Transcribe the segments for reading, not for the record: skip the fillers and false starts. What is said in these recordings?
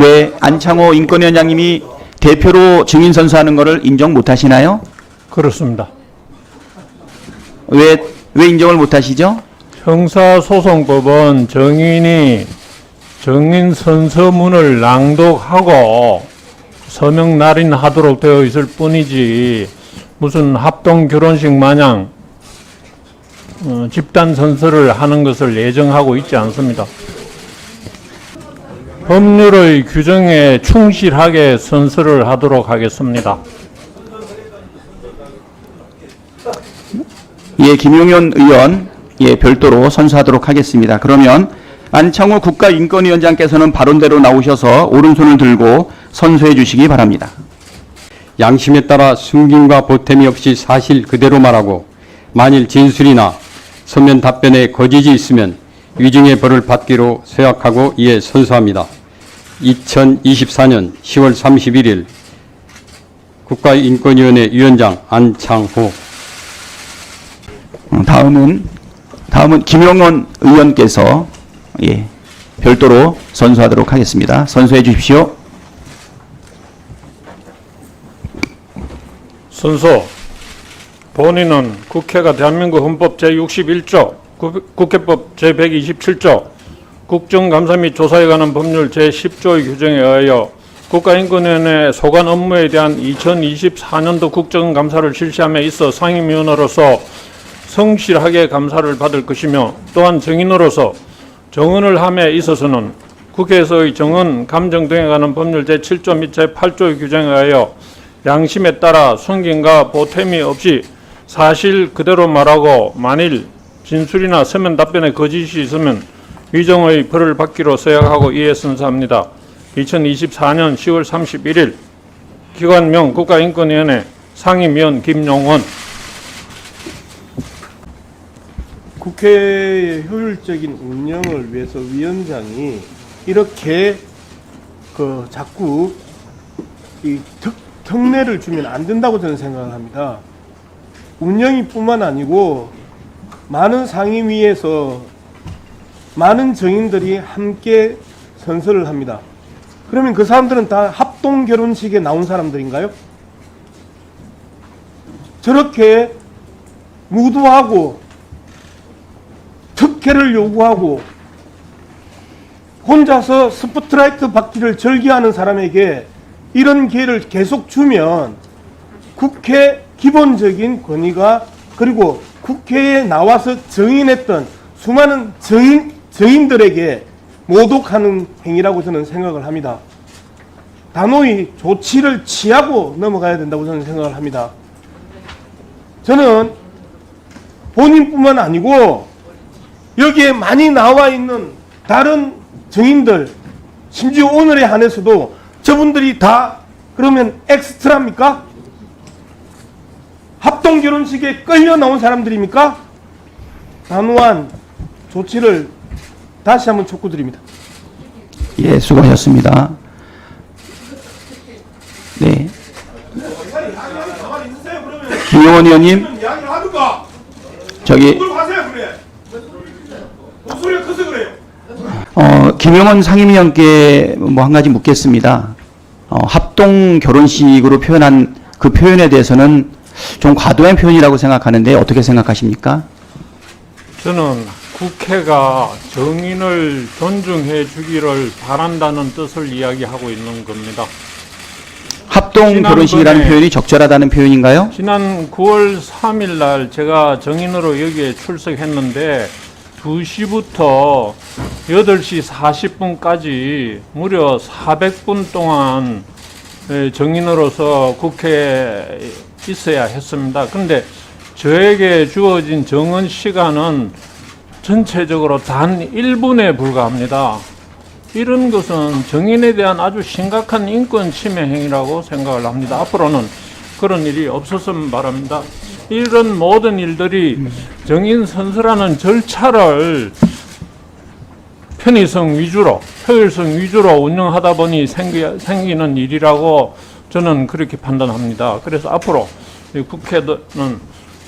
왜 안창호 인권위원장님이 대표로 증인 선수하는 것을 인정 못하시나요? 그렇습니다. 왜 인정을 못하시죠? 형사소송법은 증인이 증인 선서문을 낭독하고 서명 날인하도록 되어 있을 뿐이지 무슨 합동 결혼식 마냥 집단 선서를 하는 것을 예정하고 있지 않습니다. 법률의 규정에 충실하게 선서를 하도록 하겠습니다. 예, 김용현 의원, 예, 별도로 선수하도록 하겠습니다. 그러면 안창호 국가인권위원장께서는 발언대로 나오셔서 오른손을 들고 선수해 주시기 바랍니다. 양심에 따라 숨김과 보탬이 없이 사실 그대로 말하고 만일 진술이나 서면 답변에 거짓이 있으면 위증의 벌을 받기로 서약하고 이에 선서합니다. 2024년 10월 31일 국가인권위원회 위원장 안창호. 다음은 김용현 의원께서 예, 별도로 선수하도록 하겠습니다. 선수해 주십시오. 선서, 본인은 국회가 대한민국 헌법 제61조, 국회법 제127조, 국정감사 및 조사에 관한 법률 제10조의 규정에 의하여 국가인권위원회 소관 업무에 대한 2024년도 국정감사를 실시함에 있어 상임위원으로서 성실하게 감사를 받을 것이며 또한 증인으로서 정언을 함에 있어서는 국회에서의 정언, 감정 등에 관한 법률 제7조 및 제8조의 규정에 의하여 양심에 따라 숨김과 보탬이 없이 사실 그대로 말하고 만일 진술이나 서면 답변에 거짓이 있으면 위정의 벌을 받기로 서약하고 이에 선서합니다. 2024년 10월 31일 기관명 국가인권위원회 상임위원 김용원. 국회의 효율적인 운영을 위해서 위원장이 이렇게 자꾸 이 특례를 주면 안 된다고 저는 생각을 합니다. 운영이 뿐만 아니고 많은 상임위에서 많은 정인들이 함께 선서를 합니다. 그러면 그 사람들은 다 합동 결혼식에 나온 사람들인가요? 저렇게 무도하고 특혜를 요구하고 혼자서 스포트라이트 받기를 즐겨하는 사람에게 이런 기회를 계속 주면 국회 기본적인 권위가 그리고 국회에 나와서 정인했던 수많은 정인들에게 모독하는 행위라고 저는 생각을 합니다. 단호히 조치를 취하고 넘어가야 된다고 저는 생각을 합니다. 저는 본인뿐만 아니고 여기에 많이 나와 있는 다른 정인들, 심지어 오늘에 한해서도 저분들이 다 그러면 엑스트라입니까? 합동 결혼식에 끌려 나온 사람들입니까? 단호한 조치를 다시 한번 촉구드립니다. 예, 수고하셨습니다. 네. 김용원 의원님, 저기 김용원 상임위원께 뭐 한 가지 묻겠습니다. 합동 결혼식으로 표현한 그 표현에 대해서는 좀 과도한 표현이라고 생각하는데 어떻게 생각하십니까? 저는 국회가 정인을 존중해 주기를 바란다는 뜻을 이야기하고 있는 겁니다. 합동 결혼식이라는 표현이 적절하다는 표현인가요? 지난 9월 3일 날 제가 정인으로 여기에 출석했는데 2시부터 8시 40분까지 무려 400분 동안 정인으로서 국회에 있어야 했습니다. 그런데 저에게 주어진 정언 시간은 전체적으로 단 1분에 불과합니다. 이런 것은 정인에 대한 아주 심각한 인권 침해 행위라고 생각을 합니다. 앞으로는 그런 일이 없었으면 바랍니다. 이런 모든 일들이 정인 선서라는 절차를 편의성 위주로, 효율성 위주로 운영하다 보니 생기는 일이라고 저는 그렇게 판단합니다. 그래서 앞으로 국회는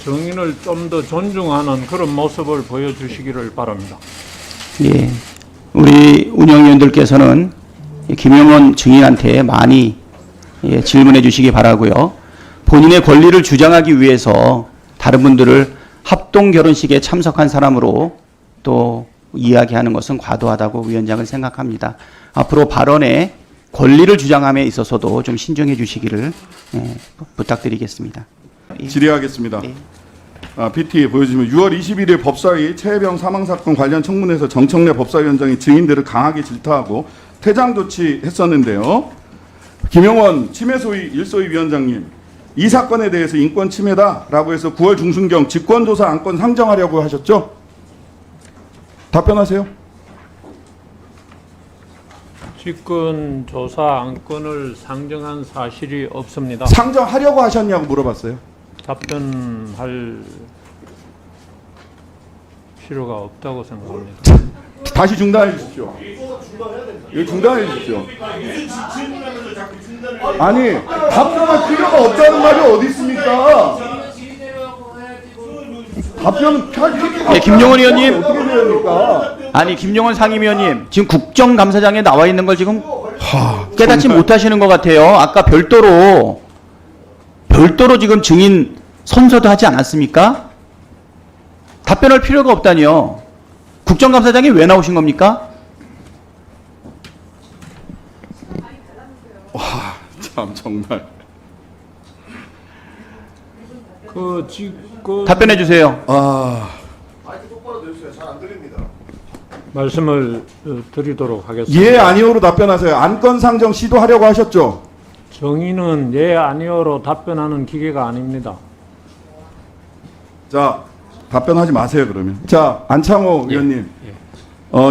정인을 좀 더 존중하는 그런 모습을 보여주시기를 바랍니다. 예, 우리 운영위원들께서는 김용원 증인한테 많이 질문해 주시기 바라고요. 본인의 권리를 주장하기 위해서 다른 분들을 합동 결혼식에 참석한 사람으로 또 이야기하는 것은 과도하다고 위원장은 생각합니다. 앞으로 발언에 권리를 주장함에 있어서도 좀 신중해 주시기를 부탁드리겠습니다. 질의하겠습니다. 예. PT 보여주시면 6월 21일 법사위 최혜병 사망사건 관련 청문회에서 정청래 법사위원장이 증인들을 강하게 질타하고 퇴장 조치했었는데요. 김용원 침해소위 1소위 위원장님, 이 사건에 대해서 인권 침해다라고 해서 9월 중순경 직권조사 안건 상정하려고 하셨죠? 답변하세요. 직권 조사 안건을 상정한 사실이 없습니다. 상정하려고 하셨냐고 물어봤어요. 답변할 필요가 없다고 생각합니다. 다시 중단해 주십시오. 이거 중단해 주십시오. 아니, 답변할 필요가 없다는 말이 어디 있습니까? 답변 할 필요가 네, 김용원 의원님. 어떻게 해야 됩니까? 아니 김용원 상임위원님 지금 국정감사장에 나와 있는 걸 지금 깨닫지 못하시는 것 같아요. 아까 별도로 지금 증인 선서도 하지 않았습니까? 답변할 필요가 없다니요. 국정감사장이 왜 나오신 겁니까? 참 정말. 그 직권 답변해 주세요. 말씀을 드리도록 하겠습니다. 예, 아니오로 답변하세요. 안건 상정 시도하려고 하셨죠? 정의는 예 아니오로 답변하는 기계가 아닙니다. 자, 답변하지 마세요, 그러면. 자, 안창호 의원님.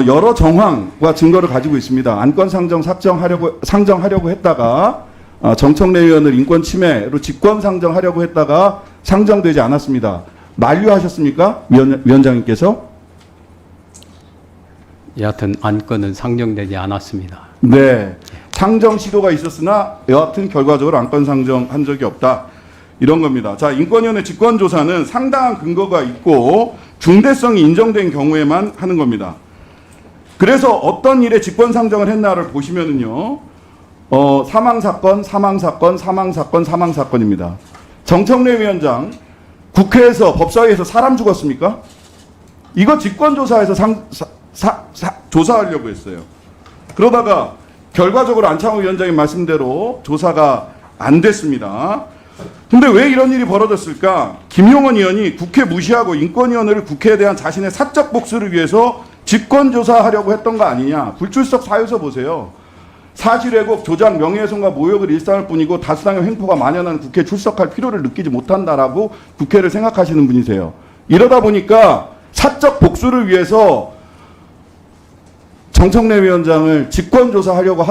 여러 정황과 증거를 가지고 있습니다. 안건 상정하려고 했다가 정청래 의원을 인권 침해로 직권 상정하려고 했다가 상정되지 않았습니다. 만류하셨습니까? 위원장님께서? 여하튼 안건은 상정되지 않았습니다. 네. 상정 시도가 있었으나 여하튼 결과적으로 안건 상정한 적이 없다. 이런 겁니다. 자, 인권위원회 직권조사는 상당한 근거가 있고 중대성이 인정된 경우에만 하는 겁니다. 그래서 어떤 일에 직권 상정을 했나를 보시면은요, 사망사건입니다. 정청래 위원장, 국회에서 법사위에서 사람 죽었습니까? 이거 직권조사에서 조사하려고 했어요. 그러다가 결과적으로 안창호 위원장님 말씀대로 조사가 안 됐습니다. 근데 왜 이런 일이 벌어졌을까? 김용원 의원이 국회 무시하고 인권위원회를 국회에 대한 자신의 사적 복수를 위해서 직권조사하려고 했던 거 아니냐. 불출석 사유서 보세요. 사실 왜곡, 조작, 명예훼손과 모욕을 일삼을 뿐이고 다수당의 횡포가 만연한 국회에 출석할 필요를 느끼지 못한다라고 국회를 생각하시는 분이세요. 이러다 보니까 사적 복수를 위해서 정청래 위원장을 직권조사하려고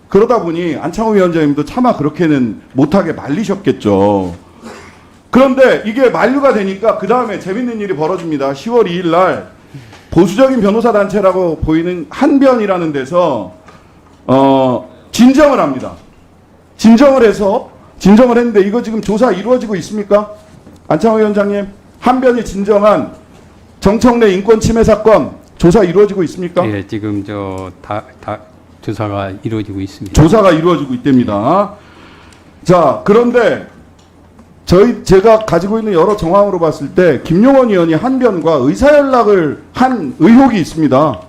그러다 보니 안창호 위원장님도 차마 그렇게는 못하게 말리셨겠죠. 그런데 이게 만류가 되니까 그 다음에 재밌는 일이 벌어집니다. 10월 2일 날 보수적인 변호사 단체라고 보이는 한변이라는 데서 진정을 합니다. 진정을 했는데 이거 지금 조사 이루어지고 있습니까? 안창호 위원장님, 한변이 진정한 정청래 인권 침해 사건 조사 이루어지고 있습니까? 예, 지금 조사가 이루어지고 있습니다. 조사가 이루어지고 있답니다. 자, 그런데 제가 가지고 있는 여러 정황으로 봤을 때 김용원 의원이 한변과 의사연락을 한 의혹이 있습니다.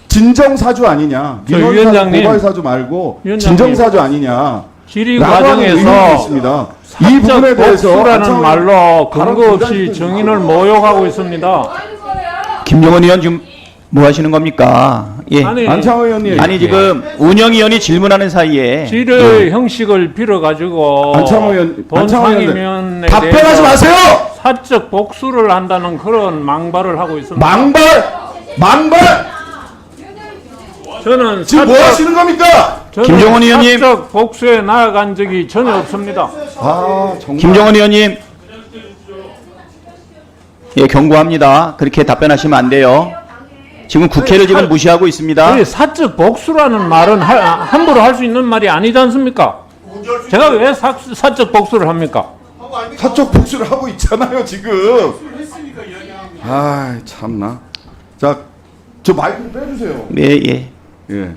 진정사주 아니냐. 민원사주, 위원장님, 고발사주 말고 위원장님, 진정사주 아니냐. 질의 라고 하는 의혹이 과정에서 있습니다. 이 부분에 대해서 복수라는 말로 발언 근거 없이 굉장히 정인을 모욕하고 있습니다. 김용원 의원 지금 뭐 하시는 겁니까? 예. 안창호 의원님. 아니 지금 운영위원이 질문하는 사이에 질의 형식을 빌어가지고 안창호 의원, 본 안창호 상임위원에 답변하지 대해서 마세요. 사적 복수를 한다는 그런 망발을 하고 있습니다. 망발! 저는 지금 뭐 하시는 겁니까? 김종원 의원님. 사적 복수에 나아간 적이 전혀 없습니다. 정말. 김종원 의원님, 예, 경고합니다. 그렇게 답변하시면 안 돼요. 지금 국회를 지금 무시하고 있습니다. 이 사적 복수라는 말은 함부로 할 수 있는 말이 아니지 않습니까? 제가 왜 사적 복수를 합니까? 사적 복수를 하고 있잖아요, 지금. 참나. 자, 저 마이크를 빼주세요. 네, 예. 예.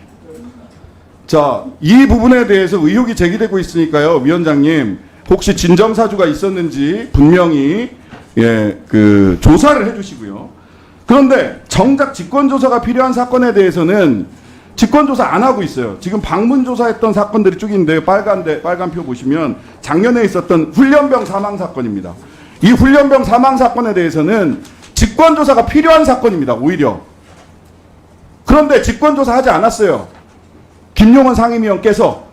자, 이 부분에 대해서 의혹이 제기되고 있으니까요, 위원장님 혹시 진정사주가 있었는지 분명히 그 조사를 해주시고요. 그런데 정작 직권조사가 필요한 사건에 대해서는 직권조사 안 하고 있어요. 지금 방문조사했던 사건들이 쭉 있는데요. 빨간 표 보시면 작년에 있었던 훈련병 사망 사건입니다. 이 훈련병 사망 사건에 대해서는 직권조사가 필요한 사건입니다. 오히려. 그런데 직권조사 하지 않았어요. 김용원 상임위원께서.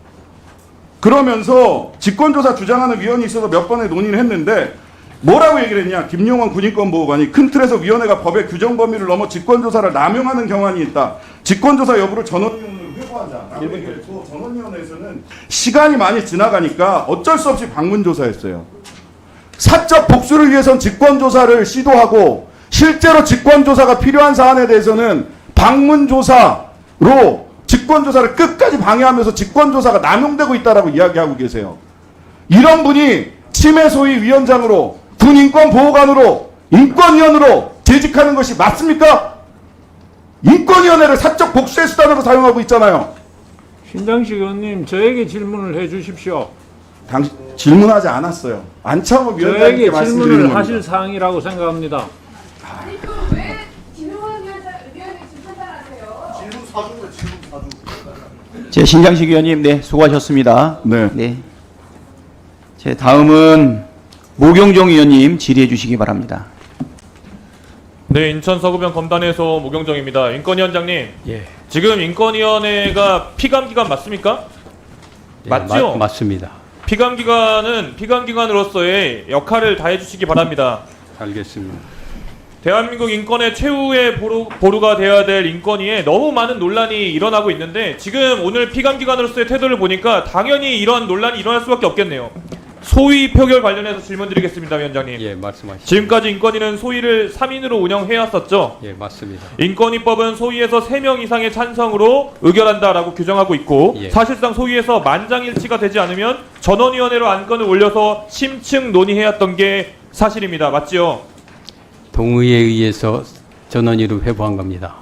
그러면서 직권조사 주장하는 위원이 있어서 몇 번의 논의를 했는데 뭐라고 얘기를 했냐. 김용원 군인권보호관이 큰 틀에서 위원회가 법의 규정 범위를 넘어 직권조사를 남용하는 경향이 있다. 직권조사 여부를 전원위원회로 회부하자. 라고 얘기했고 전원위원회에서는 시간이 많이 지나가니까 어쩔 수 없이 방문조사했어요. 사적 복수를 위해선 직권조사를 시도하고 실제로 직권조사가 필요한 사안에 대해서는 방문조사로 직권조사를 끝까지 방해하면서 직권조사가 남용되고 있다라고 이야기하고 계세요. 이런 분이 치매 소위 위원장으로 군인권보호관으로 인권위원으로 재직하는 것이 맞습니까? 인권위원회를 사적 복수의 수단으로 사용하고 있잖아요. 신장식 의원님, 저에게 질문을 해 주십시오. 당신 질문하지 않았어요. 안창호 위원장님께 저에게 말씀드리는 질문을 겁니다. 하실 사항이라고 생각합니다. 아니 왜 김용원 위원장이 질문하세요? 제 신장식 의원님, 네, 수고하셨습니다. 네. 제 다음은 모경종 의원님 질의해 주시기 바랍니다. 네, 인천 서구병 검단에서 모경정입니다. 인권위원장님, 예. 지금 인권위원회가 피감기관 맞습니까? 맞죠? 맞습니다. 피감기관으로서의 역할을 다해 주시기 바랍니다. 알겠습니다. 대한민국 인권의 최후의 보루가 되어야 될 인권위에 너무 많은 논란이 일어나고 있는데 지금 오늘 피감기관으로서의 태도를 보니까 당연히 이런 논란이 일어날 수밖에 없겠네요. 소위 표결 관련해서 질문드리겠습니다, 위원장님. 예, 말씀하시죠. 지금까지 인권위는 소위를 3인으로 운영해왔었죠. 예, 맞습니다. 인권위법은 소위에서 3명 이상의 찬성으로 의결한다라고 규정하고 있고 예. 사실상 소위에서 만장일치가 되지 않으면 전원위원회로 안건을 올려서 심층 논의해왔던 게 사실입니다. 맞지요? 동의에 의해서 전원위로 회부한 겁니다.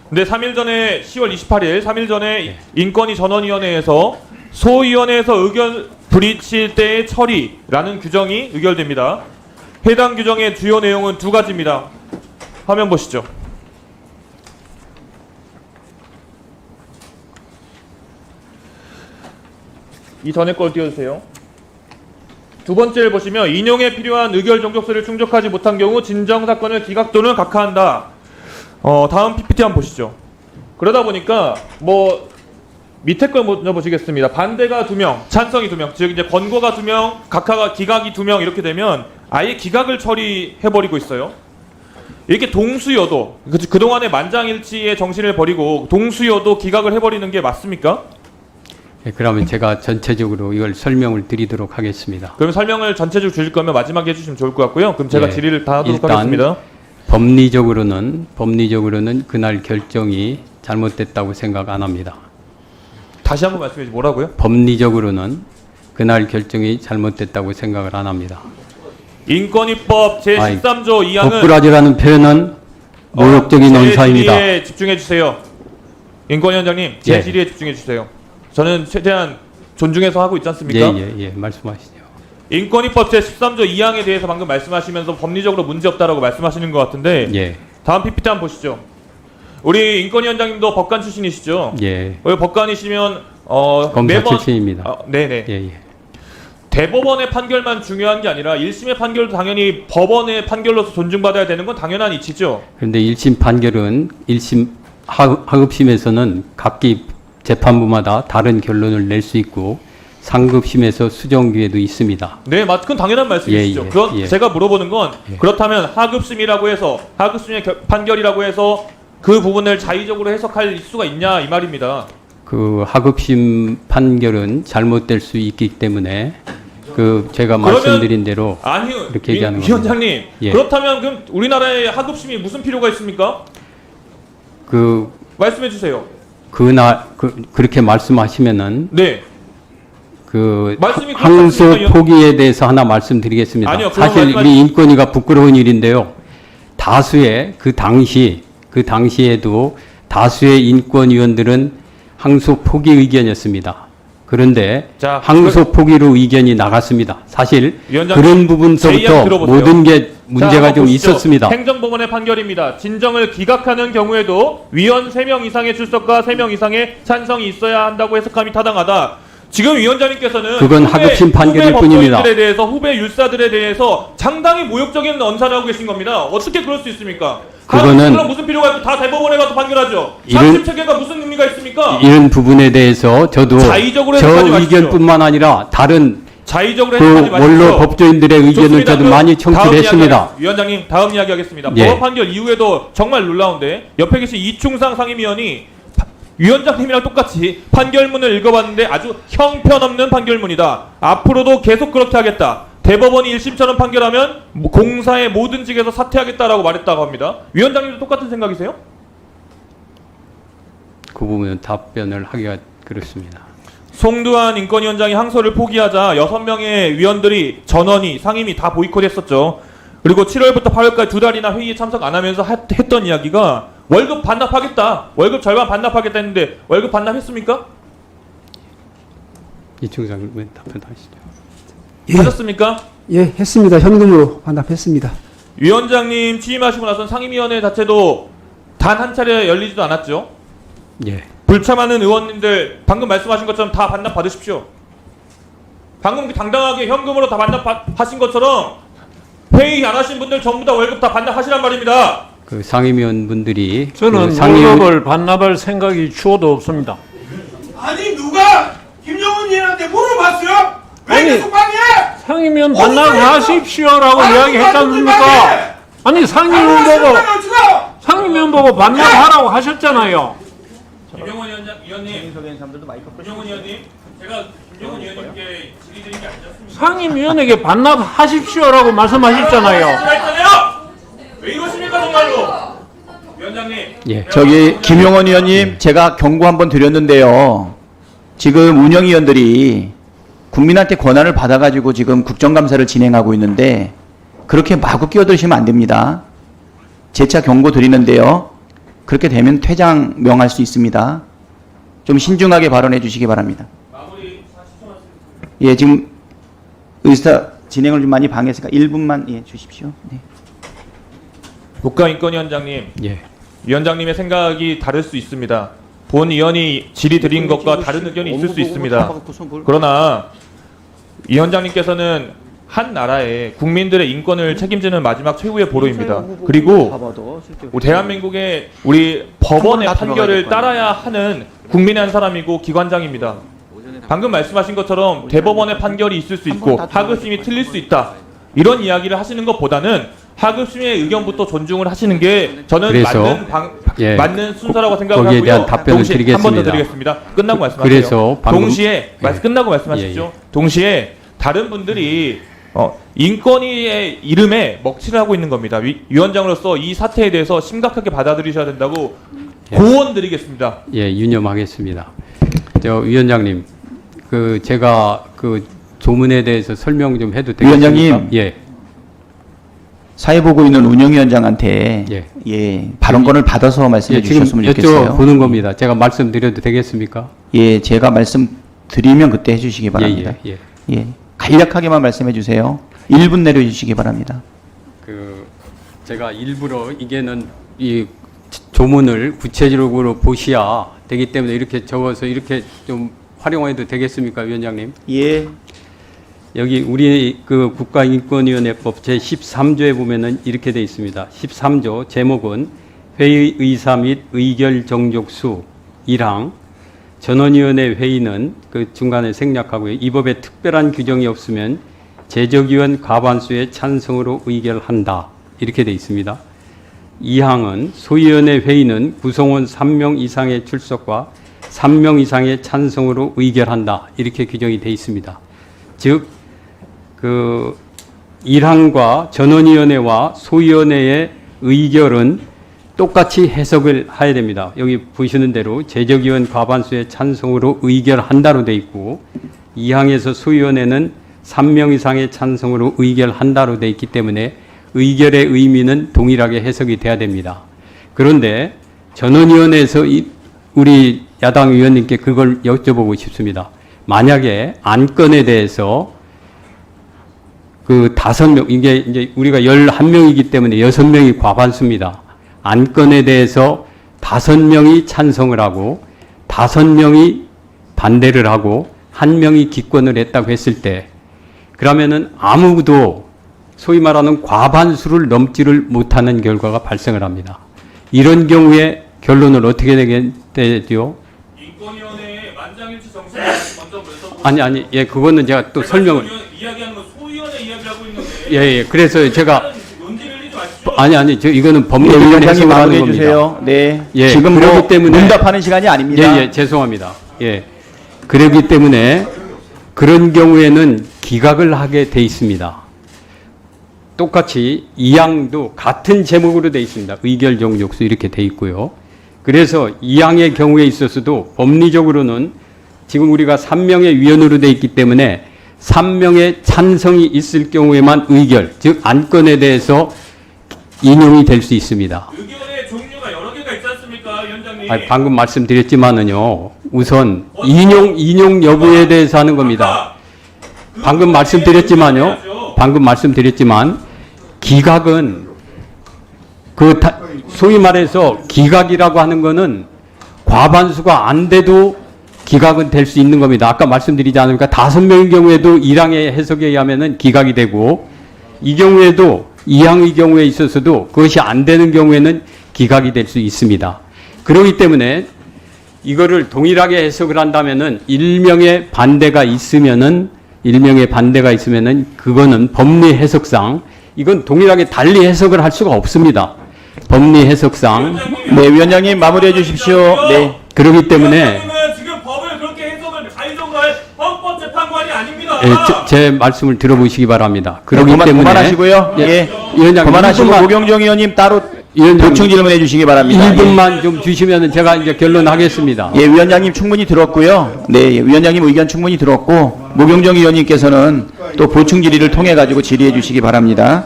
근데 3일 전에 10월 28일 3일 전에 인권위 전원위원회에서 소위원회에서 의견 불이칠 때의 처리라는 규정이 의결됩니다. 해당 규정의 주요 내용은 두 가지입니다. 화면 보시죠. 이 전에 걸 띄워주세요. 두 번째를 보시면 인용에 필요한 의결 종족수를 충족하지 못한 경우 진정사건을 기각 또는 각하한다. 다음 PPT 한번 보시죠. 그러다 보니까 밑에 걸 먼저 보시겠습니다. 반대가 2명, 찬성이 2명, 즉 이제 권고가 2명, 각하가 기각이 2명 이렇게 되면 아예 기각을 처리해버리고 있어요. 이렇게 동수여도 그동안의 만장일치의 정신을 버리고 동수여도 기각을 해버리는 게 맞습니까? 예, 그러면 제가 전체적으로 이걸 설명을 드리도록 하겠습니다. 그럼 설명을 전체적으로 주실 거면 마지막에 해주시면 좋을 것 같고요. 그럼 제가 예, 질의를 다 하도록 일단 하겠습니다. 법리적으로는 그날 결정이 잘못됐다고 생각 안 합니다. 다시 한번 말씀해 주세요. 뭐라고요? 법리적으로는 그날 결정이 잘못됐다고 생각을 안 합니다. 인권위법 제13조 2항은 법꾸라지라는 표현은 모욕적인 언사입니다. 제 질의에 집중해 주세요. 인권위원장님, 제 예. 질의에 집중해 주세요. 저는 최대한 존중해서 하고 있지 않습니까? 예, 말씀하시죠. 인권위법 제13조 2항에 대해서 방금 말씀하시면서 법리적으로 문제없다라고 말씀하시는 것 같은데 예, 다음 PPT 한번 보시죠. 우리 인권위원장님도 법관 출신이시죠? 예, 법관이시면 검사 매번 출신입니다. 네네. 예. 대법원의 판결만 중요한 게 아니라 1심의 판결도 당연히 법원의 판결로서 존중받아야 되는 건 당연한 이치죠. 그런데 1심 판결은 1심 하급심에서는 각기 재판부마다 다른 결론을 낼 수 있고 상급심에서 수정 기회도 있습니다. 네, 그건 당연한 말씀이시죠. 예, 그건 예. 제가 물어보는 건 그렇다면 하급심이라고 해서 하급심의 판결이라고 해서 그 부분을 자의적으로 해석할 수가 있냐 이 말입니다. 그 하급심 판결은 잘못될 수 있기 때문에 제가 그러면- 말씀드린 대로 아니요, 그렇게 얘기하는 위원장님. 예. 그렇다면 그럼 우리나라의 하급심이 무슨 필요가 있습니까? 말씀해 주세요. 그렇게 말씀하시면은 네. 말씀이 그렇지 항소 않습니까, 포기에 대해서 하나 말씀드리겠습니다. 아니요, 그건 사실 우리 인권위가 부끄러운 일인데요. 다수의 그 당시 그 당시에도 다수의 인권위원들은 항소 포기 의견이었습니다. 그런데 자, 항소 포기로 의견이 나갔습니다. 사실 위원장님, 그런 제 이야기 부분서부터 들어보세요. 모든 게 문제가 자, 좀 보시죠. 있었습니다. 행정법원의 판결입니다. 진정을 기각하는 경우에도 위원 3명 이상의 출석과 3명 이상의 찬성이 있어야 한다고 해석함이 타당하다. 지금 위원장님께서는 그건 하급심 판결일 뿐입니다. 법조인들에 대해서 후배 율사들에 대해서 상당히 모욕적인 언사를 하고 계신 겁니다. 어떻게 그럴 수 있습니까? 그거는 무슨 필요가 있고 다 대법원에 가서 판결하죠. 이런- 사실 체계가 무슨 의미가 있습니까? 이런 부분에 대해서 저도 자의적으로 저 해석하지 마십시오. 의견뿐만 아니라 다른 자의적으로 그 해석하지 마십시오. 원로 법조인들의 의견을 좋습니다. 저도 그럼 많이 다음 청취를 했습니다. 이야기, 위원장님 다음 이야기 하겠습니다. 예. 법원 판결 이후에도 정말 놀라운데 옆에 계신 이충상 상임위원이 위원장님이랑 똑같이 판결문을 읽어봤는데 아주 형편없는 판결문이다. 앞으로도 계속 그렇게 하겠다. 대법원이 1심처럼 판결하면 공사의 모든 직에서 사퇴하겠다라고 말했다고 합니다. 위원장님도 똑같은 생각이세요? 그 부분은 답변을 하기가 그렇습니다. 송두환 인권위원장이 항소를 포기하자 6명의 위원들이 전원이 상임위 다 보이콧했었죠. 그리고 7월부터 8월까지 2달이나 회의에 참석 안 하면서 했던 이야기가 월급 반납하겠다. 월급 절반 반납하겠다 했는데 월급 반납했습니까? 이충상 의원 답변하시죠. 하셨습니까? 예, 했습니다. 현금으로 반납했습니다. 위원장님 취임하시고 나선 상임위원회 자체도 단 한 차례 열리지도 않았죠. 예. 불참하는 의원님들 방금 말씀하신 것처럼 다 반납 받으십시오. 방금 당당하게 현금으로 다 반납하신 것처럼 회의 안 하신 분들 전부 다 월급 다 반납하시란 말입니다. 그 상임위원분들이 저는 그 상임위- 월급을 반납할 생각이 추호도 없습니다. 아니 누가 김정은 위원한테 물어봤어요? 왜 아니, 계속 방해? 상임위원 어디 반납하십시오라고 아니, 이야기했지 않습니까? 아니 상임위원 보고 반납하라고 하셨잖아요. 김영원 위원님, 김영원 위원님, 제가 김영원 위원님께 질의드린 게 아니었습니다. 상임위원에게 반납하십시오라고 말씀하셨잖아요. 했잖아요. 왜 이러십니까 정말로? 위원장님. 예. 저기 김용원 의원님 제가 경고 한번 드렸는데요. 지금 운영위원들이 국민한테 권한을 받아가지고 지금 국정감사를 진행하고 있는데 그렇게 마구 끼어들시면 안 됩니다. 재차 경고 드리는데요. 그렇게 되면 퇴장 명할 수 있습니다. 좀 신중하게 발언해 주시기 바랍니다. 예, 지금 의사 진행을 좀 많이 방해했으니까 1분만 예, 주십시오. 네. 국가인권위원장님, 예. 위원장님의 생각이 다를 수 있습니다. 본 위원이 질의드린 것과 다른 의견이 있을 수 있습니다. 그러나 위원장님께서는 한 나라의 국민들의 인권을 책임지는 마지막 최후의 보루입니다. 그리고 대한민국의 우리 법원의 판결을 따라야 하는 국민의 한 사람이고 기관장입니다. 방금 말씀하신 것처럼 대법원의 판결이 있을 수 있고 하급심이 틀릴 수 있다. 이런 이야기를 하시는 것보다는 하급심의 의견부터 존중을 하시는 게 저는 그래서, 예, 맞는 순서라고 생각을 거기에 하고요. 대한 답변을 동시에 드리겠습니다. 한 번 더 드리겠습니다. 끝나고 말씀하세요. 그래서 방금- 동시에 예. 끝나고 말씀하십시오. 예, 예. 동시에 다른 분들이 인권위의 이름에 먹칠을 하고 있는 겁니다. 위원장으로서 이 사태에 대해서 심각하게 받아들이셔야 된다고 예. 고언드리겠습니다. 예, 유념하겠습니다. 저 위원장님, 그 제가 그 조문에 대해서 설명 좀 해도 되겠습니까? 위원장님. 예. 사회 보고 있는 운영위원장한테 예. 예, 발언권을 받아서 말씀해 예, 지금 주셨으면 좋겠어요. 여쭤보는 겁니다. 제가 말씀드려도 되겠습니까? 예, 제가 말씀드리면 그때 해주시기 바랍니다. 예. 예, 간략하게만 말씀해 주세요. 1분 내려주시기 바랍니다. 그 제가 일부러 이게는 이 조문을 구체적으로 보셔야 되기 때문에 이렇게 적어서 이렇게 좀 활용해도 되겠습니까, 위원장님? 예. 여기 우리 그 국가인권위원회법 제13조에 보면은 이렇게 돼 있습니다. 13조 제목은 회의 의사 및 의결 정족수 1항 전원위원회 회의는 그 중간에 생략하고요. 이 법에 특별한 규정이 없으면 제적위원 과반수의 찬성으로 의결한다. 이렇게 돼 있습니다. 2항은 소위원회 회의는 구성원 3명 이상의 출석과 3명 이상의 찬성으로 의결한다. 이렇게 규정이 돼 있습니다. 즉, 그 1항과 전원위원회와 소위원회의 의결은 똑같이 해석을 해야 됩니다. 여기 보시는 대로 제적위원 과반수의 찬성으로 의결한다로 돼 있고 2항에서 소위원회는 3명 이상의 찬성으로 의결한다로 돼 있기 때문에 의결의 의미는 동일하게 해석이 돼야 됩니다. 그런데 전원위원회에서 우리 야당 의원님께 그걸 여쭤보고 싶습니다. 만약에 안건에 대해서 그 5명, 이게 이제 우리가 11명이기 때문에 6명이 과반수입니다. 안건에 대해서 5명이 찬성을 하고 5명이 반대를 하고 1명이 기권을 했다고 했을 때, 그러면은 아무도 소위 말하는 과반수를 넘지를 못하는 결과가 발생을 합니다. 이런 경우에 결론은 어떻게 되죠? 인권위원회의 만장일치 정신을 먼저 아니, 예, 그거는 제가 또 설명을. 이야기하는 건 소위원회 이야기하고 있는데. 예, 그래서 제가. 논지를 흘리지 마십시오. 아니, 이거는 네, 법률적인 위원장님 해석을 하는 마무리해 겁니다. 주세요. 네. 예, 지금 그렇기 뭐 때문에. 응답하는 시간이 아닙니다. 예, 죄송합니다. 예. 그렇기 때문에 그런 경우에는 기각을 하게 돼 있습니다. 똑같이 2항도 같은 제목으로 돼 있습니다. 의결 종족수 이렇게 돼 있고요. 그래서 2항의 경우에 있어서도 법리적으로는 지금 우리가 3명의 위원으로 돼 있기 때문에 3명의 찬성이 있을 경우에만 의결, 즉 안건에 대해서 인용이 될 수 있습니다. 의결의 종류가 여러 개가 있지 않습니까, 위원장님? 방금 말씀드렸지만은요. 우선 인용 여부에 대해서 하는 겁니다. 방금 말씀드렸지만 기각은 소위 말해서 기각이라고 하는 거는 과반수가 안 돼도 기각은 될 수 있는 겁니다. 아까 말씀드리지 않습니까? 5명의 경우에도 1항의 해석에 의하면은 기각이 되고, 이 경우에도 2항의 경우에 있어서도 그것이 안 되는 경우에는 기각이 될 수 있습니다. 그렇기 때문에 이거를 동일하게 해석을 한다면은 1명의 반대가 있으면은 그거는 법리 해석상 이건 동일하게 달리 해석을 할 수가 없습니다. 법리 해석상. 네, 위원장님 마무리해 주십시오. 네. 그렇기 때문에 위원장님은 지금 법을 그렇게 해석을 자의적으로 할 헌법재판관이 아닙니다. 제 말씀을 들어보시기 바랍니다. 그렇기 네, 때문에 그만하시고요. 예. 위원장님 그만하시고 1분만, 모경정 의원님 따로 위원장님, 보충 질문해 주시기 바랍니다. 1분만 좀 주시면 제가 이제 결론하겠습니다. 예, 위원장님 충분히 들었고요. 네, 위원장님 의견 충분히 들었고, 모경정 의원님께서는 또 보충 질의를 통해 가지고 질의해 주시기 바랍니다.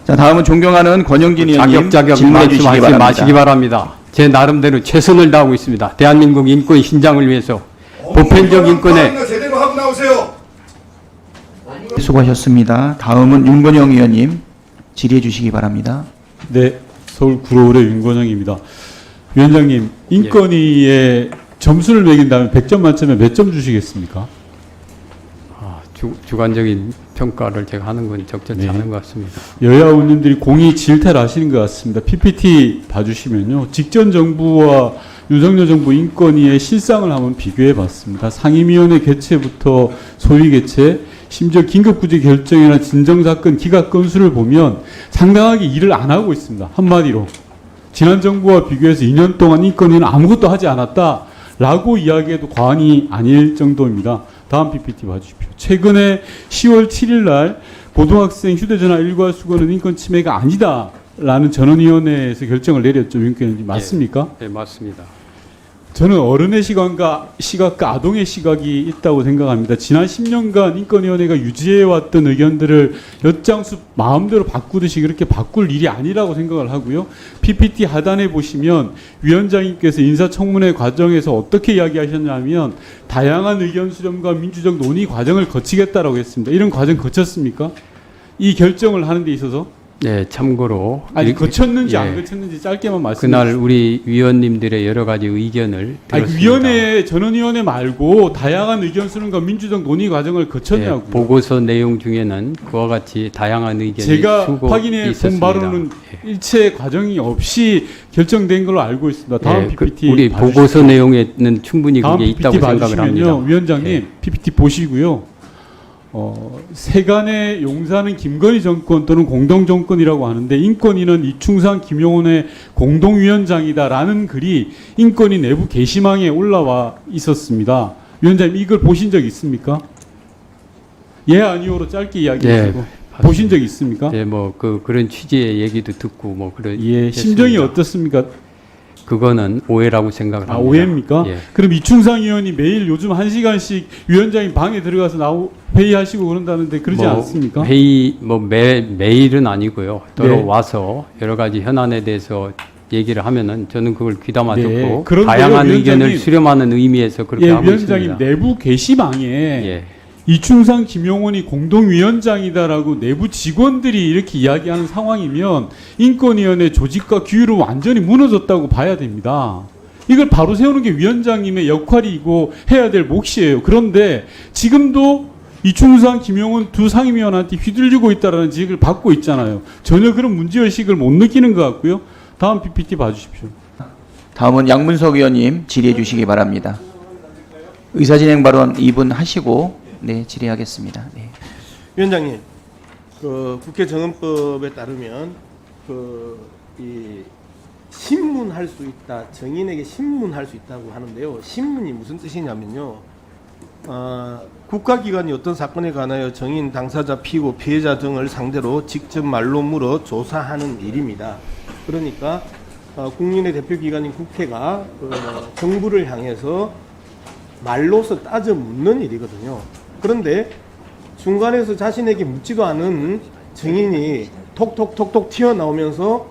자, 다음은 존경하는 권영진 의원님 자격 질문해 주시기 말씀하지 바랍니다. 마시기 바랍니다. 제 나름대로 최선을 다하고 있습니다. 대한민국 인권 신장을 위해서 보편적 인권에. 제대로 하고 나오세요. 수고하셨습니다. 다음은 윤건영 의원님 질의해 주시기 바랍니다. 네, 서울 구로울의 윤건영입니다. 위원장님, 인권위에 점수를 매긴다면 100점 만점에 몇 점 주시겠습니까? 주관적인 평가를 제가 하는 건 적절치 네. 않은 것 같습니다. 여야 의원님들이 공이 질타를 하시는 것 같습니다. PPT 봐주시면요. 직전 정부와 윤석열 정부 인권위의 실상을 한번 비교해 봤습니다. 상임위원회 개최부터 소위 개최, 심지어 긴급구제 결정이나 진정사건 기각 건수를 보면 상당하게 일을 안 하고 있습니다. 한마디로. 지난 정부와 비교해서 2년 동안 인권위는 아무것도 하지 않았다라고 이야기해도 과언이 아닐 정도입니다. 다음 PPT 봐주십시오. 최근에 10월 7일 날 고등학생 휴대전화 일괄 수거는 인권 침해가 아니다라는 전원위원회에서 결정을 내렸죠. 윤권위원님 맞습니까? 네, 맞습니다. 저는 어른의 시각과 아동의 시각이 있다고 생각합니다. 지난 10년간 인권위원회가 유지해왔던 의견들을 엿장수 마음대로 바꾸듯이 그렇게 바꿀 일이 아니라고 생각을 하고요. PPT 하단에 보시면 위원장님께서 인사청문회 과정에서 어떻게 이야기하셨냐면 다양한 의견 수렴과 민주적 논의 과정을 거치겠다라고 했습니다. 이런 과정 거쳤습니까? 이 결정을 하는 데 있어서? 네, 참고로 거쳤는지 예, 안 거쳤는지 짧게만 말씀해 그날 주십시오. 우리 위원님들의 여러 가지 의견을 들었습니다. 위원회 전원위원회 말고 다양한 의견 수렴과 민주적 논의 과정을 거쳤냐고요. 보고서 내용 중에는 그와 같이 다양한 의견이 제가 수고 확인해 본 있었습니다. 바로는 일체 과정이 없이 결정된 걸로 알고 있습니다. 다음 PPT 우리 봐주십시오. 보고서 내용에는 충분히 다음 그게 PPT 있다고 생각을 합니다. 봐주시면요. 위원장님 예. PPT 보시고요. 세간의 용사는 김건희 정권 또는 공동정권이라고 하는데 인권위는 이충상 김용원의 공동위원장이다라는 글이 인권위 내부 게시망에 올라와 있었습니다. 위원장님 이걸 보신 적 있습니까? 예 아니오로 짧게 이야기하시고 네, 보신 적 있습니까? 네, 뭐 그런 취지의 얘기도 듣고 뭐 그런. 예, 심정이 어떻습니까? 그거는 오해라고 생각을 합니다. 오해입니까? 예. 그럼 이충상 의원이 매일 요즘 1시간씩 위원장님 방에 들어가서 회의하시고 그런다는데 그러지 않습니까? 회의 매일은 아니고요. 네. 와서 여러 가지 현안에 대해서 얘기를 하면은 저는 그걸 귀담아 네, 듣고 그런데요, 다양한 위원장님. 의견을 수렴하는 의미에서 그렇게 예, 하고 위원장님 있습니다. 내부 게시망에 예. 이충상 김용원이 공동위원장이다라고 내부 직원들이 이렇게 이야기하는 상황이면 인권위원회 조직과 규율은 완전히 무너졌다고 봐야 됩니다. 이걸 바로 세우는 게 위원장님의 역할이고 해야 될 몫이에요. 그런데 지금도 이충상 김용원 두 상임위원한테 휘둘리고 있다라는 지적을 받고 있잖아요. 전혀 그런 문제의식을 못 느끼는 것 같고요. 다음 PPT 봐주십시오. 다음은 양문석 의원님 질의해 주시기 바랍니다. 의사진행 발언 2분 하시고 네, 질의하겠습니다. 네. 위원장님, 그 국회 정언법에 따르면 이 신문할 수 있다, 정인에게 신문할 수 있다고 하는데요. 신문이 무슨 뜻이냐면요. 국가기관이 어떤 사건에 관하여 정인, 당사자, 피고, 피해자 등을 상대로 직접 말로 물어 조사하는 일입니다. 그러니까 국민의 대표기관인 국회가 정부를 향해서 말로서 따져 묻는 일이거든요. 그런데 중간에서 자신에게 묻지도 않은 증인이 톡톡톡톡 튀어나오면서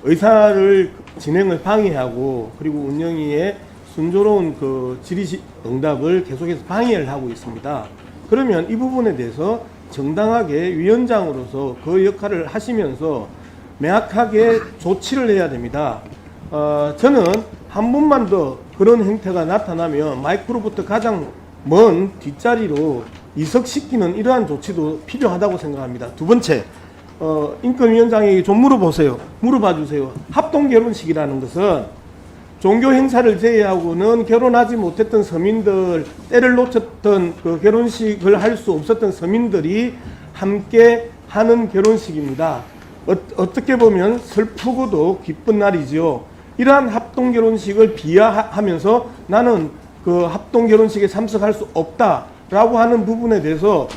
의사를 진행을 방해하고 그리고 운영위의 순조로운 그 질의 응답을 계속해서 방해를 하고 있습니다. 그러면 이 부분에 대해서 정당하게 위원장으로서 그 역할을 하시면서 명확하게 조치를 해야 됩니다. 저는 한 번만 더 그런 행태가 나타나면 마이크로부터 가장 먼 뒷자리로 이석시키는 이러한 조치도 필요하다고 생각합니다. 두 번째, 인권위원장에게 좀 물어봐 주세요. 합동결혼식이라는 것은 종교 행사를 제외하고는 결혼하지 못했던 서민들, 때를 놓쳤던 그 결혼식을 할 수 없었던 서민들이 함께 하는 결혼식입니다. 어떻게 보면 슬프고도 기쁜 날이지요. 이러한 합동결혼식을 비하하면서 나는 그 합동결혼식에 참석할 수 없다라고 하는 부분에 대해서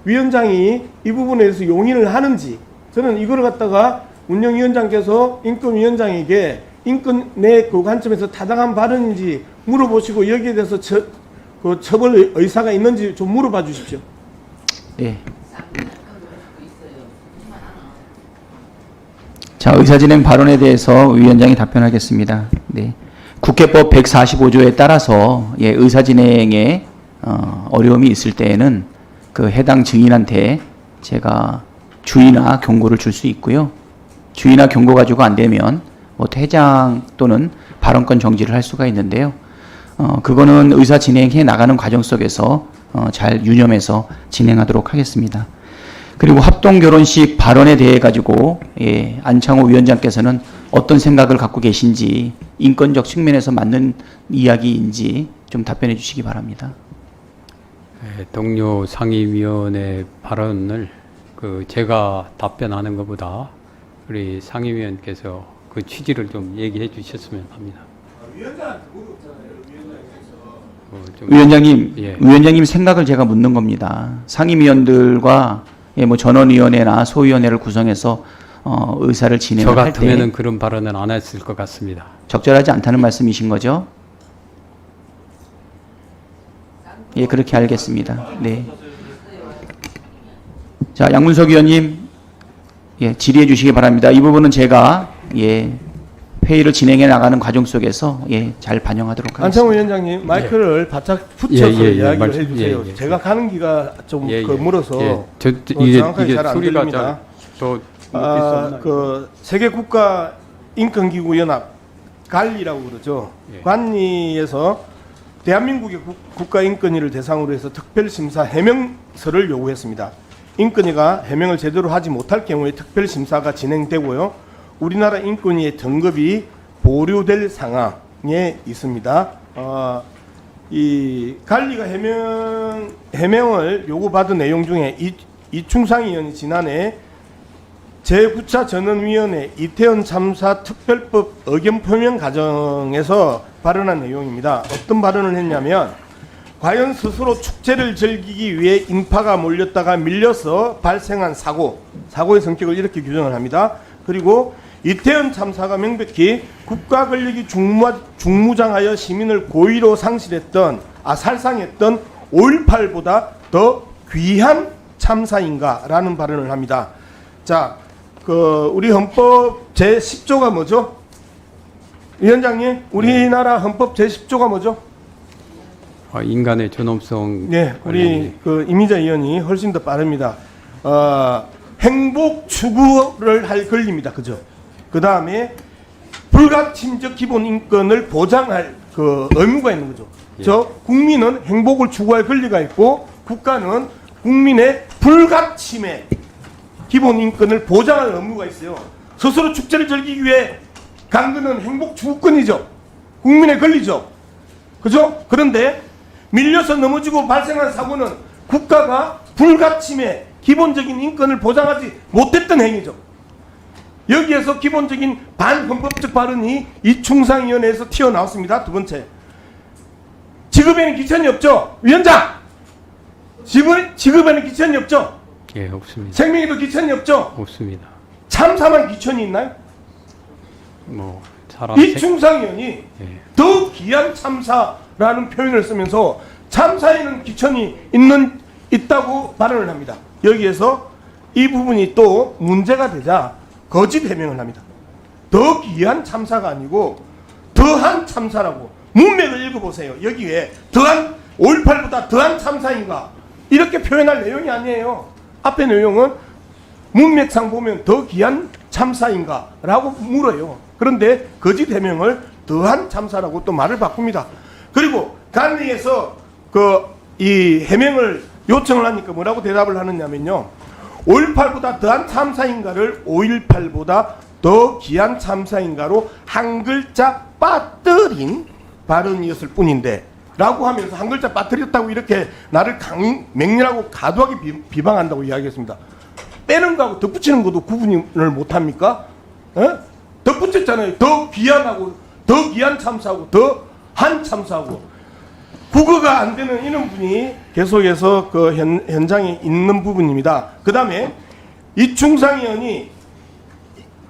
위원장이 이 부분에 대해서 용인을 하는지, 저는 이걸 갖다가 운영위원장께서 인권위원장에게 인권의 그 관점에서 타당한 발언인지 물어보시고 여기에 대해서 처벌 의사가 있는지 좀 물어봐 주십시오. 네. 자, 의사진행 발언에 대해서 위원장이 답변하겠습니다. 네. 국회법 145조에 따라서 의사진행에 어려움이 있을 때에는 그 해당 증인한테 제가 주의나 경고를 줄 수 있고요. 주의나 경고 가지고 안 되면 뭐 퇴장 또는 발언권 정지를 할 수가 있는데요. 그거는 의사 진행해 나가는 과정 속에서 잘 유념해서 진행하도록 하겠습니다. 그리고 합동 결혼식 발언에 대해 가지고 안창호 위원장께서는 어떤 생각을 갖고 계신지, 인권적 측면에서 맞는 이야기인지 좀 답변해 주시기 바랍니다. 동료 상임위원의 발언을 제가 답변하는 것보다 우리 상임위원께서 그 취지를 좀 얘기해 주셨으면 합니다. 위원장님, 예. 위원장님 생각을 제가 묻는 겁니다. 상임위원들과 뭐 전원위원회나 소위원회를 구성해서 의사를 저 진행할 때 같으면은 그런 발언은 안 했을 것 같습니다. 적절하지 않다는 말씀이신 거죠? 예, 그렇게 알겠습니다. 네. 자, 양문석 의원님, 질의해 주시기 바랍니다. 이 부분은 제가 회의를 진행해 나가는 과정 속에서 잘 반영하도록 하겠습니다. 안창호 위원장님, 마이크를 바짝 붙여서 이야기를 해주세요. 예. 제가 가는 기가 좀 물어서 이게 정확하게 잘 안 소리가 들립니다. 더 그 세계 국가 인권기구 연합 관리라고 그러죠. 관리에서 대한민국의 국가인권위를 대상으로 해서 특별심사 해명서를 요구했습니다. 인권위가 해명을 제대로 하지 못할 경우에 특별심사가 진행되고요. 우리나라 인권위의 등급이 보류될 상황에 있습니다. 이 관리가 해명을 요구받은 내용 중에 이충상 의원이 지난해 제9차 전원위원회 이태원 참사 특별법 의견 표명 과정에서 발언한 내용입니다. 어떤 발언을 했냐면, 과연 스스로 축제를 즐기기 위해 인파가 몰렸다가 밀려서 발생한 사고의 성격을 이렇게 규정을 합니다. 그리고 이태원 참사가 명백히 국가 권력이 중무장하여 시민을 고의로 살상했던 5.18보다 더 귀한 참사인가라는 발언을 합니다. 자, 우리 헌법 제10조가 뭐죠? 위원장님, 우리나라 헌법 제10조가 뭐죠? 인간의 존엄성. 네, 우리 그 이미자 의원이 훨씬 더 빠릅니다. 행복 추구를 할 권리입니다. 그죠? 그 다음에 불가침적 기본 인권을 보장할 그 의무가 있는 거죠. 저 국민은 행복을 추구할 권리가 있고 국가는 국민의 불가침의 기본 인권을 보장할 의무가 있어요. 스스로 축제를 즐기기 위해 강근은 행복 추구권이죠. 국민의 권리죠. 그죠? 그런데 밀려서 넘어지고 발생한 사고는 국가가 불가침의 기본적인 인권을 보장하지 못했던 행위죠. 여기에서 기본적인 반헌법적 발언이 이충상위원회에서 튀어나왔습니다. 두 번째, 지급에는 기천이 없죠. 위원장, 지급에는 기천이 없죠. 예, 없습니다. 생명에도 기천이 없죠. 없습니다. 참사만 기천이 있나요? 뭐 사람 이충상위원이 예. 더 귀한 참사라는 표현을 쓰면서 참사에는 기천이 있다고 발언을 합니다. 여기에서 이 부분이 또 문제가 되자 거짓 해명을 합니다. 더 귀한 참사가 아니고 더한 참사라고. 문맥을 읽어보세요. 여기에 더한 5.18보다 더한 참사인가 이렇게 표현할 내용이 아니에요. 앞에 내용은 문맥상 보면 더 귀한 참사인가 라고 물어요. 그런데 거짓 해명을 더한 참사라고 또 말을 바꿉니다. 그리고 간리에서 이 해명을 요청을 하니까 뭐라고 대답을 하느냐면요, 5.18보다 더한 참사인가를 5.18보다 더 귀한 참사인가로 한 글자 빠뜨린 발언이었을 뿐인데 라고 하면서 한 글자 빠뜨렸다고 이렇게 나를 맹렬하고 과도하게 비방한다고 이야기했습니다. 빼는 거하고 덧붙이는 것도 구분을 못합니까? 덧붙였잖아요. 더 귀한하고 더 귀한 참사하고 더 한 참사하고. 국어가 안 되는 이런 분이 계속해서 그 현장에 있는 부분입니다. 그 다음에 이충상 의원이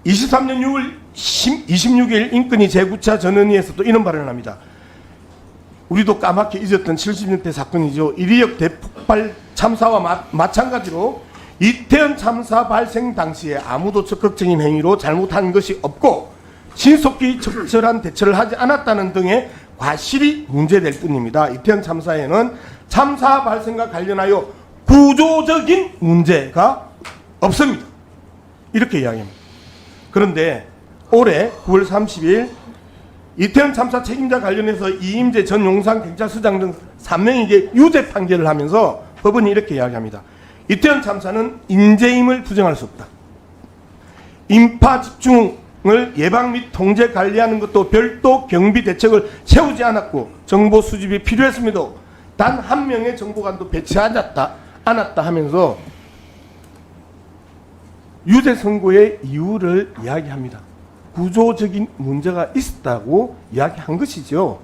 23년 6월 26일 인권위 제9차 전원위에서 또 이런 발언을 합니다. 우리도 까맣게 잊었던 70년대 사건이죠. 이리역 대폭발 참사와 마찬가지로 이태원 참사 발생 당시에 아무도 적극적인 행위로 잘못한 것이 없고 신속히 적절한 대처를 하지 않았다는 등의 과실이 문제될 뿐입니다. 이태원 참사에는 참사 발생과 관련하여 구조적인 문제가 없습니다. 이렇게 이야기합니다. 그런데 올해 9월 30일 이태원 참사 책임자 관련해서 이임재 전 용산경찰서장 등 3명에게 유죄 판결을 하면서 법원이 이렇게 이야기합니다. 이태원 참사는 인재임을 부정할 수 없다. 인파 집중을 예방 및 통제 관리하는 것도 별도 경비 대책을 세우지 않았고 정보 수집이 필요했음에도 단 한 명의 정보관도 배치하지 않았다 하면서 유죄 선고의 이유를 이야기합니다. 구조적인 문제가 있었다고 이야기한 것이죠.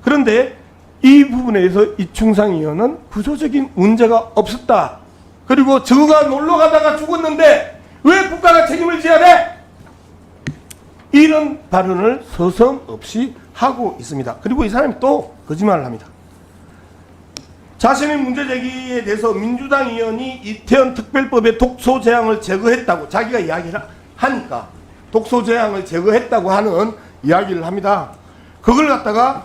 그런데 이 부분에 대해서 이충상 의원은 구조적인 문제가 없었다. 그리고 저가 놀러 가다가 죽었는데 왜 국가가 책임을 져야 돼? 이런 발언을 서슴없이 하고 있습니다. 그리고 이 사람이 또 거짓말을 합니다. 자신의 문제 제기에 대해서 민주당 의원이 이태원 특별법의 독소 제한을 제거했다고 자기가 이야기를 하니까 독소 제한을 제거했다고 하는 이야기를 합니다. 그걸 갖다가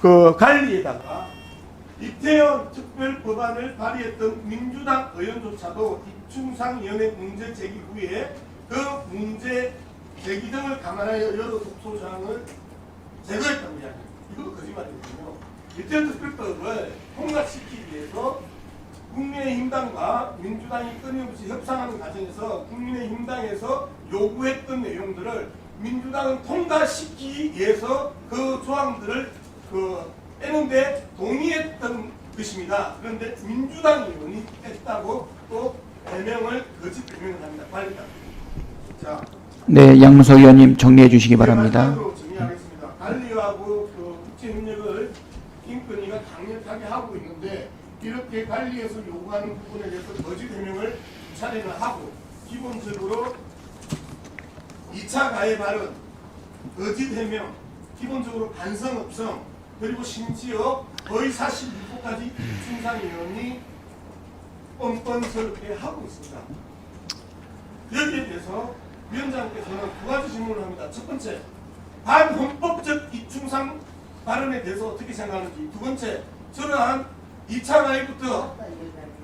그 관리에다가 이태원 특별법안을 발의했던 민주당 의원조차도 이충상 의원의 문제 제기 후에 그 문제 제기 등을 감안하여 여러 독소 제한을 제거했다고 이야기합니다. 이것도 거짓말이거든요. 이태원 특별법을 통과시키기 위해서 국민의힘당과 민주당이 끊임없이 협상하는 과정에서 국민의힘당에서 요구했던 내용들을 민주당은 통과시키기 위해서 그 조항들을 빼는데 동의했던 것입니다. 그런데 민주당 의원이 했다고 또 해명을 거짓 해명을 합니다. 관리당. 자, 네, 양문석 의원님 정리해 주시기 바랍니다. 마지막으로 정리하겠습니다. 관리하고 국제협력을 인권위가 강력하게 하고 있는데 이렇게 관리에서 요구하는 부분에 대해서 거짓 해명을 차례는 하고 기본적으로 2차 가해 발언, 거짓 해명, 기본적으로 반성 없음, 그리고 심지어 거의 사실 유포까지 이충상 의원이 뻔뻔스럽게 하고 있습니다. 여기에 대해서 위원장께서는 두 가지 질문을 합니다. 첫 번째, 반헌법적 이충상 발언에 대해서 어떻게 생각하는지. 두 번째, 저는 2차 나이부터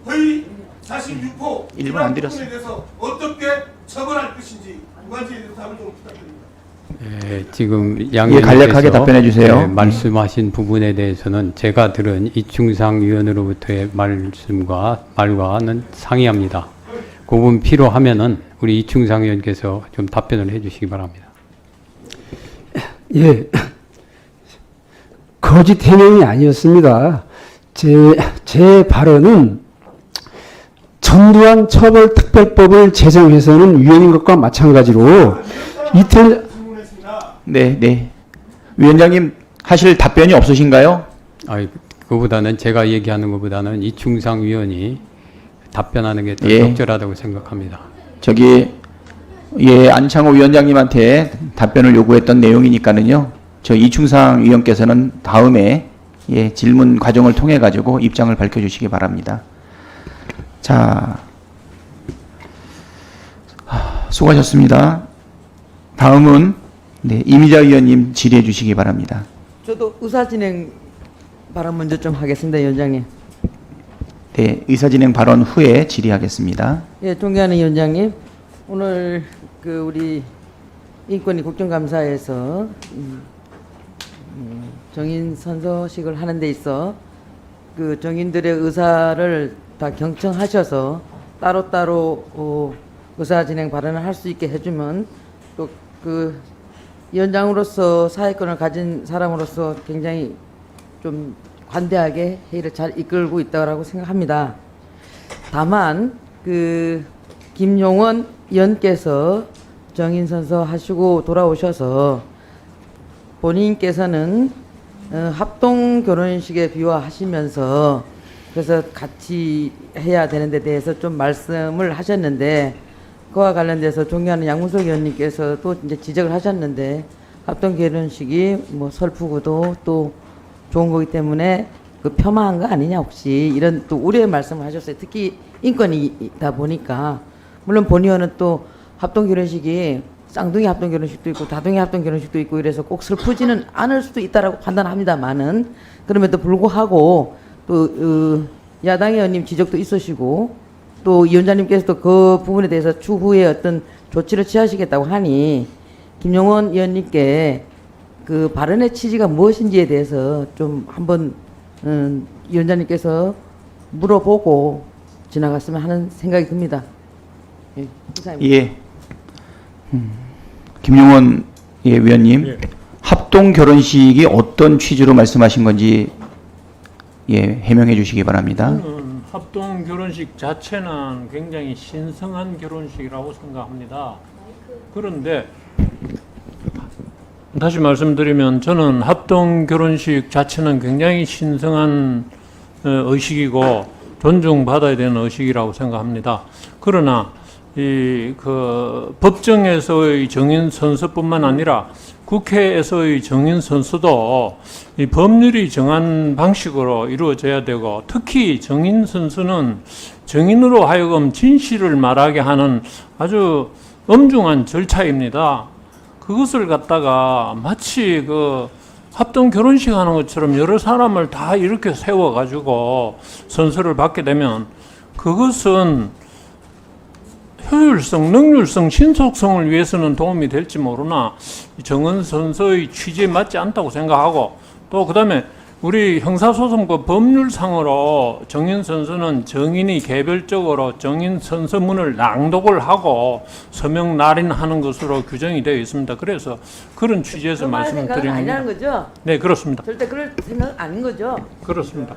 허위 사실 유포 일분 안 이러한 드렸어요. 부분에 대해서 어떻게 처벌할 것인지 두 가지에 대해서 답을 좀 부탁드립니다. 지금 예, 간략하게 답변해 주세요. 말씀하신 부분에 대해서는 제가 들은 이충상 위원으로부터의 말과는 상이합니다. 그 부분 필요하면은 우리 이충상 위원께서 좀 답변을 해주시기 바랍니다. 예. 거짓 해명이 아니었습니다. 제 발언은 전두환 처벌특별법을 제정해서는 위헌인 것과 마찬가지로 이틀 네. 위원장님 하실 답변이 없으신가요? 그보다는 제가 얘기하는 것보다는 이충상 위원이 답변하는 게 더 예. 적절하다고 생각합니다. 안창호 위원장님한테 답변을 요구했던 내용이니까는요. 저 이충상 위원께서는 다음에 질문 과정을 통해 가지고 입장을 밝혀주시기 바랍니다. 자, 수고하셨습니다. 다음은 이미자 위원님 질의해 주시기 바랍니다. 저도 의사진행 발언 먼저 좀 하겠습니다, 위원장님. 네, 의사진행 발언 후에 질의하겠습니다. 예, 존경하는 위원장님, 오늘 우리 인권위 국정감사에서 정인 선서식을 하는 데 있어 정인들의 의사를 다 경청하셔서 따로따로 의사진행 발언을 할 수 있게 해주면 또 위원장으로서 사회권을 가진 사람으로서 굉장히 좀 관대하게 회의를 잘 이끌고 있다고 생각합니다. 다만 김용원 위원께서 정인선서 하시고 돌아오셔서 본인께서는 합동 결혼식에 비유하시면서 그래서 같이 해야 되는 데 대해서 좀 말씀을 하셨는데, 그와 관련돼서 존경하는 양문석 의원님께서 또 이제 지적을 하셨는데, 합동 결혼식이 뭐 슬프고도 또 좋은 거기 때문에 폄하한 거 아니냐 혹시 이런 또 우려의 말씀을 하셨어요. 특히 인권이다 보니까. 물론 본 의원은 또 합동 결혼식이 쌍둥이 합동 결혼식도 있고 다둥이 합동 결혼식도 있고 이래서 꼭 슬프지는 않을 수도 있다라고 판단합니다만은, 그럼에도 불구하고 또 야당 의원님 지적도 있으시고 또 위원장님께서도 그 부분에 대해서 추후에 어떤 조치를 취하시겠다고 하니 김용원 의원님께 발언의 취지가 무엇인지에 대해서 좀 한번 위원장님께서 물어보고 지나갔으면 하는 생각이 듭니다. 예, 이상입니다. 예. 김용원 위원님, 합동 결혼식이 어떤 취지로 말씀하신 건지 해명해 주시기 바랍니다. 저는 합동 결혼식 자체는 굉장히 신성한 결혼식이라고 생각합니다. 그런데 다시 말씀드리면 저는 합동 결혼식 자체는 굉장히 신성한 의식이고 존중받아야 되는 의식이라고 생각합니다. 그러나 법정에서의 정인 선서뿐만 아니라 국회에서의 정인 선서도 이 법률이 정한 방식으로 이루어져야 되고, 특히 정인 선서는 정인으로 하여금 진실을 말하게 하는 아주 엄중한 절차입니다. 그것을 갖다가 마치 합동 결혼식 하는 것처럼 여러 사람을 다 이렇게 세워가지고 선서를 받게 되면 그것은 효율성, 능률성, 신속성을 위해서는 도움이 될지 모르나 정은 선서의 취지에 맞지 않다고 생각하고, 또 그다음에 우리 형사소송법 법률상으로 정인 선서는 정인이 개별적으로 정인 선서문을 낭독을 하고 서명 날인하는 것으로 규정이 되어 있습니다. 그래서 그런 취지에서 말씀을 드립니다. 아니라는 거죠? 네, 그렇습니다. 절대 그럴 생각 아닌 거죠? 그렇습니다.